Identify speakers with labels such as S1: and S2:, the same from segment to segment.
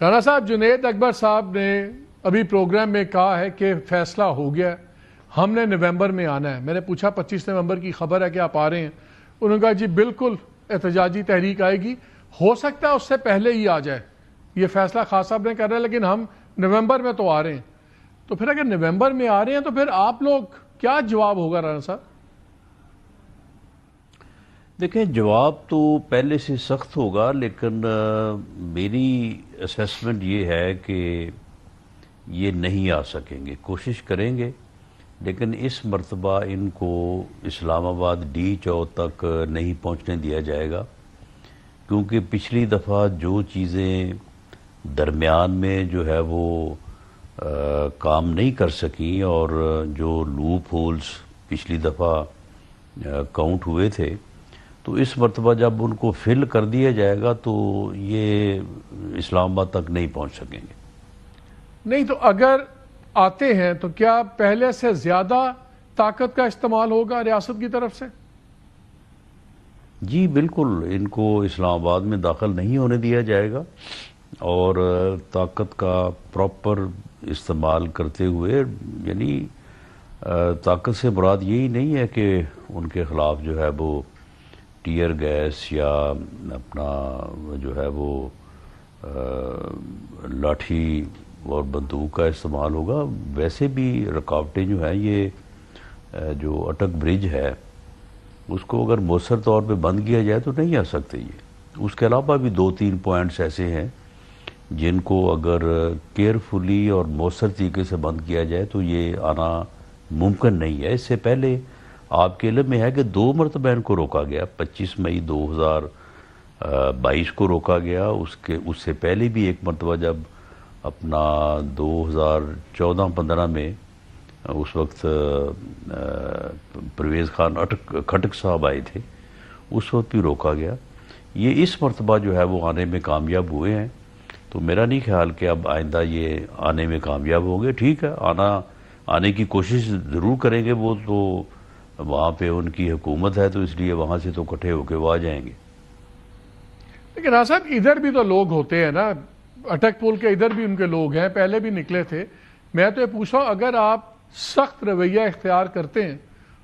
S1: رانا صاحب، جنید اکبر صاحب نے ابھی پروگرام میں کہا ہے کہ فیصلہ ہو گیا، ہم نے نومبر میں آنا ہے۔ میں نے پوچھا 25 نومبر کی خبر ہے کہ آپ آ رہے ہیں؟ انہوں نے کہا جی بالکل احتجاجی تحریک آئے گی، ہو سکتا ہے اس سے پہلے ہی آ جائے، یہ فیصلہ خان صاحب نے کر رہا ہے، لیکن ہم نومبر میں تو آ رہے ہیں۔ تو پھر اگر نومبر میں آ رہے ہیں تو پھر آپ لوگ کیا جواب ہوگا رانا صاحب؟
S2: دیکھیں، جواب تو پہلے سے سخت ہوگا، لیکن میری اسیسمنٹ یہ ہے کہ یہ نہیں آ سکیں گے۔ کوشش کریں گے، لیکن اس مرتبہ ان کو اسلام آباد ڈی چوک تک نہیں پہنچنے دیا جائے گا، کیونکہ پچھلی دفعہ جو چیزیں درمیان میں جو ہے وہ کام نہیں کر سکیں، اور جو لوپ ہولز پچھلی دفعہ کاؤنٹ ہوئے تھے، تو اس مرتبہ جب ان کو فل کر دیا جائے گا تو یہ اسلام آباد تک نہیں پہنچ سکیں گے۔
S1: نہیں تو اگر آتے ہیں تو کیا پہلے سے زیادہ طاقت کا استعمال ہوگا ریاست کی طرف سے؟
S2: جی بالکل، ان کو اسلام آباد میں داخل نہیں ہونے دیا جائے گا، اور طاقت کا پراپر استعمال کرتے ہوئے، یعنی طاقت سے مراد یہی نہیں ہے کہ ان کے خلاف جو ہے وہ ٹیئر گیس یا اپنا جو ہے وہ لاٹھی اور بندوق کا استعمال ہوگا۔ ویسے بھی رکاوٹیں جو ہیں، یہ جو اٹک برج ہے اس کو اگر مؤثر طور پہ بند کیا جائے تو نہیں آ سکتے یہ۔ اس کے علاوہ بھی 2-3 پوائنٹس ایسے ہیں جن کو اگر کیئرفلی اور مؤثر طریقے سے بند کیا جائے تو یہ آنا ممکن نہیں ہے۔ اس سے پہلے آپ کے علم میں ہے کہ 2 مرتبہ ان کو روکا گیا، 25 مئی 2022 کو روکا گیا، اس سے پہلے بھی ایک مرتبہ جب اپنا 2014-15 میں اس وقت پرویز خان کھٹک صاحب آئے تھے، اس وقت بھی روکا گیا۔ یہ اس مرتبہ جو ہے وہ آنے میں کامیاب ہوئے ہیں، تو میرا نہیں خیال کہ اب آئندہ یہ آنے میں کامیاب ہوں گے۔ ٹھیک ہے، آنے کی کوشش ضرور کریں گے، وہ تو وہاں پہ ان کی حکومت ہے تو اس لیے وہاں سے تو اکٹھے ہو کے وہ آ جائیں گے۔
S1: لیکن رانا صاحب ادھر بھی تو لوگ ہوتے ہیں نا، اٹک پول کے ادھر بھی ان کے لوگ ہیں، پہلے بھی نکلے تھے۔ میں تو یہ پوچھ رہا ہوں، اگر آپ سخت رویہ اختیار کرتے ہیں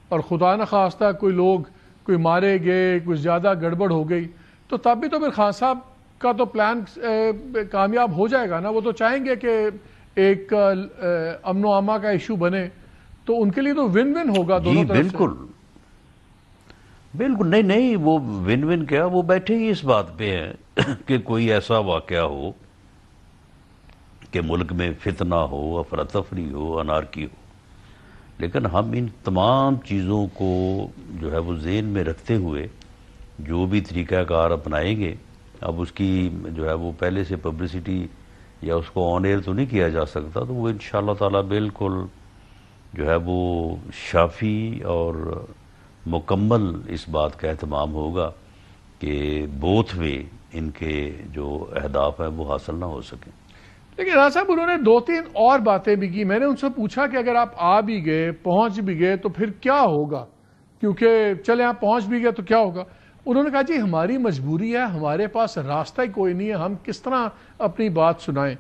S1: اور خدا نخواستہ کوئی مارے گئے، کوئی زیادہ گڑبڑ ہو گئی، تو تب بھی تو پھر خان صاحب کا تو پلان کامیاب ہو جائے گا نا۔ وہ تو چاہیں گے کہ ایک امن و امان کا ایشو بنے، تو ان کے لیے تو ون ون ہوگا دونوں طرف سے۔
S2: بالکل بالکل، نہیں وہ ون ون کیا، وہ بیٹھے ہی اس بات پہ ہیں کہ کوئی ایسا واقعہ ہو کہ ملک میں فتنہ ہو، افراتفری ہو، انارکی ہو، لیکن ہم ان تمام چیزوں کو جو ہے وہ ذہن میں رکھتے ہوئے جو بھی طریقہ کار اپنائیں گے۔ اب اس کی جو ہے وہ پہلے سے پبلسٹی یا اس کو آن ایئر تو نہیں کیا جا سکتا، تو وہ انشاءاللہ تعالی بالکل جو ہے وہ شافی اور مکمل اس بات کا اہتمام ہوگا کہ بوتھ وے ان کے جو اہداف ہیں وہ حاصل نہ ہو سکیں۔
S1: لیکن رانا صاحب انہوں نے 2-3 اور باتیں بھی کی۔ میں نے ان سے پوچھا کہ اگر آپ آ بھی گئے، پہنچ بھی گئے تو پھر کیا ہوگا، کیونکہ چلے آپ پہنچ بھی گئے تو کیا ہوگا۔ انہوں نے کہا جی ہماری مجبوری ہے، ہمارے پاس راستہ ہی کوئی نہیں ہے، ہم کس طرح اپنی بات سنائیں۔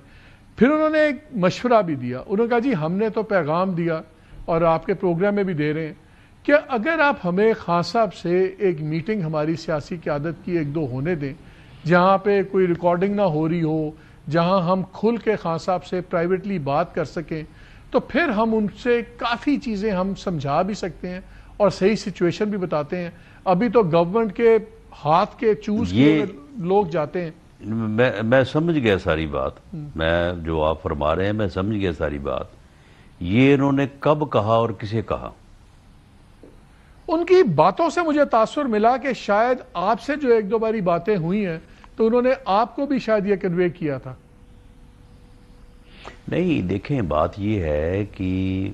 S1: پھر انہوں نے ایک مشورہ بھی دیا، انہوں نے کہا جی ہم نے تو پیغام دیا اور آپ کے پروگرام میں بھی دے رہے ہیں کہ اگر آپ ہمیں خان صاحب سے ایک میٹنگ ہماری سیاسی قیادت کی 1-2 ہونے دیں، جہاں پہ کوئی ریکارڈنگ نہ ہو رہی ہو، جہاں ہم کھل کے خان صاحب سے پرائیویٹلی بات کر سکیں، تو پھر ہم ان سے کافی چیزیں ہم سمجھا بھی سکتے ہیں اور صحیح سچویشن بھی بتاتے ہیں۔ ابھی تو گورنمنٹ کے ہاتھ کے چوز کے لوگ جاتے ہیں۔
S2: میں سمجھ گیا ساری بات، میں جو آپ فرما رہے ہیں میں سمجھ گیا ساری بات۔ یہ انہوں نے کب کہا اور کسے کہا؟
S1: ان کی باتوں سے مجھے تاثر ملا کہ شاید آپ سے جو 1-2 باری باتیں ہوئی ہیں تو انہوں نے آپ کو بھی شاید یہ کنوے کیا تھا۔
S2: نہیں دیکھیں، بات یہ ہے کہ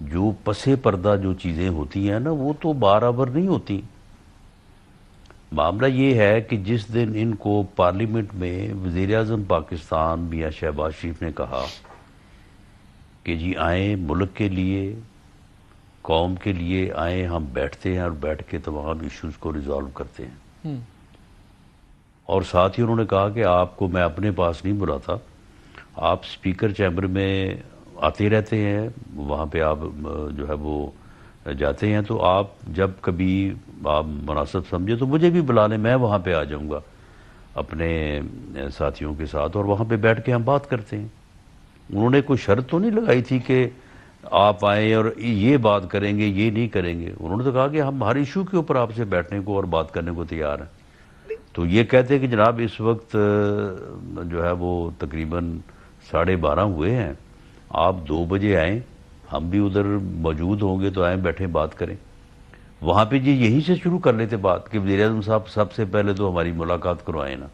S2: جو پس پردہ جو چیزیں ہوتی ہیں نا وہ تو برابر نہیں ہوتی۔ معاملہ یہ ہے کہ جس دن ان کو پارلیمنٹ میں وزیر اعظم پاکستان میاں شہباز شریف نے کہا کہ جی آئیں ملک کے لیے، قوم کے لیے آئیں، ہم بیٹھتے ہیں اور بیٹھ کے تمام ایشوز کو ریزالو کرتے ہیں، اور ساتھ ہی انہوں نے کہا کہ آپ کو میں اپنے پاس نہیں بلاتا، آپ سپیکر چیمبر میں آتے رہتے ہیں، وہاں پہ آپ جو ہے وہ جاتے ہیں، تو آپ جب کبھی آپ مناسب سمجھے تو مجھے بھی بلا لیں، میں وہاں پہ آ جاؤں گا اپنے ساتھیوں کے ساتھ، اور وہاں پہ بیٹھ کے ہم بات کرتے ہیں۔ انہوں نے کوئی شرط تو نہیں لگائی تھی کہ آپ آئیں اور یہ بات کریں گے، یہ نہیں کریں گے۔ انہوں نے تو کہا کہ ہم ہر ایشو کے اوپر آپ سے بیٹھنے کو اور بات کرنے کو تیار ہیں۔ تو یہ کہتے ہیں کہ جناب اس وقت جو ہے وہ تقریباً 12:30 ہوئے ہیں، آپ 2 بجے آئیں، ہم بھی ادھر موجود ہوں گے تو آئیں، بیٹھیں، بات کریں۔ وہاں پہ جی یہیں سے شروع کر لیتے بات کہ وزیر اعظم صاحب سب سے پہلے تو ہماری ملاقات کروائیں نا،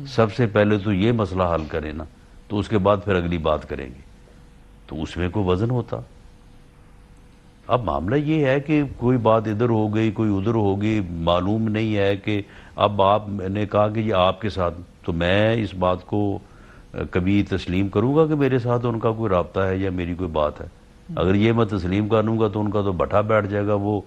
S2: سب سے پہلے تو یہ مسئلہ حل کریں نا، تو اس کے بعد پھر اگلی بات کریں گے۔ تو اس میں کوئی وزن ہوتا۔ اب معاملہ یہ ہے کہ کوئی بات ادھر ہو گئی، کوئی ادھر ہو گئی، معلوم نہیں ہے کہ اب آپ نے کہا کہ یہ آپ کے ساتھ، تو میں اس بات کو کبھی تسلیم کروں گا کہ میرے ساتھ ان کا کوئی رابطہ ہے یا میری کوئی بات ہے؟ اگر یہ میں تسلیم کروں گا تو ان کا تو بٹھا بیٹھ جائے گا، وہ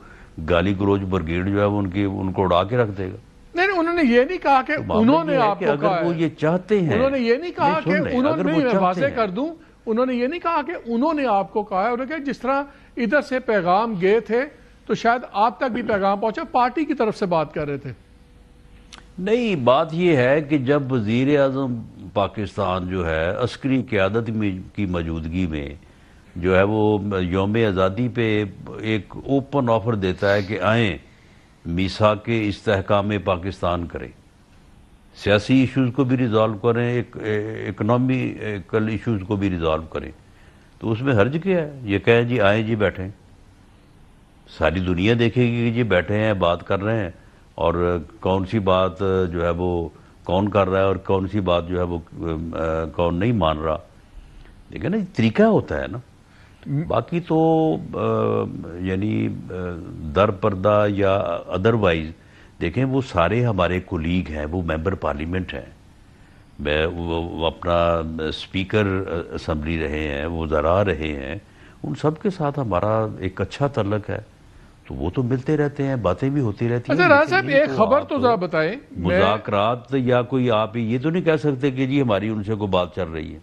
S2: گالی گلوچ برگیڈ جو ہے وہ ان کو اڑا کے رکھ دے گا۔
S1: نہیں، انہوں نے یہ نہیں کہا کہ انہوں نے آپ کو کہا
S2: اگر وہ یہ چاہتے ہیں،
S1: انہوں نے یہ نہیں کہا کہ انہوں نے، میں واضح کر دوں، انہوں نے یہ نہیں کہا کہ انہوں نے آپ کو کہا ہے، انہوں نے کہا جس طرح ادھر سے پیغام گئے تھے تو شاید آپ تک بھی پیغام پہنچا، پارٹی کی طرف سے بات کر رہے تھے۔
S2: نہیں، بات یہ ہے کہ جب وزیر اعظم پاکستان جو ہے عسکری قیادت کی موجودگی میں جو ہے وہ یوم آزادی پہ ایک اوپن آفر دیتا ہے کہ آئیں میثاق کے استحکام پاکستان کریں، سیاسی ایشوز کو بھی ریزالو کریں، اکنامیکل ایشوز کو بھی ریزالو کریں، تو اس میں حرج کیا ہے؟ یہ کہیں جی آئیں جی بیٹھیں، ساری دنیا دیکھے گی کہ جی بیٹھے ہیں، بات کر رہے ہیں، اور کون سی بات جو ہے وہ کون کر رہا ہے اور کون سی بات جو ہے وہ کون نہیں مان رہا۔ دیکھیں نا، طریقہ ہوتا ہے نا۔ باقی تو یعنی در پردہ یا ادروائز دیکھیں، وہ سارے ہمارے کولیگ ہیں، وہ ممبر پارلیمنٹ ہیں، وہ اپنا اسپیکر اسمبلی رہے ہیں، وزراء رہے ہیں، ان سب کے ساتھ ہمارا ایک اچھا تعلق ہے، تو وہ تو ملتے رہتے ہیں، باتیں بھی ہوتی رہتی ہیں۔
S1: اچھا راز صاحب، ایک خبر تو ذرا بتائیں،
S2: مذاکرات یا کوئی آپ یہ تو نہیں کہہ سکتے کہ جی ہماری ان سے کوئی بات چل رہی ہے۔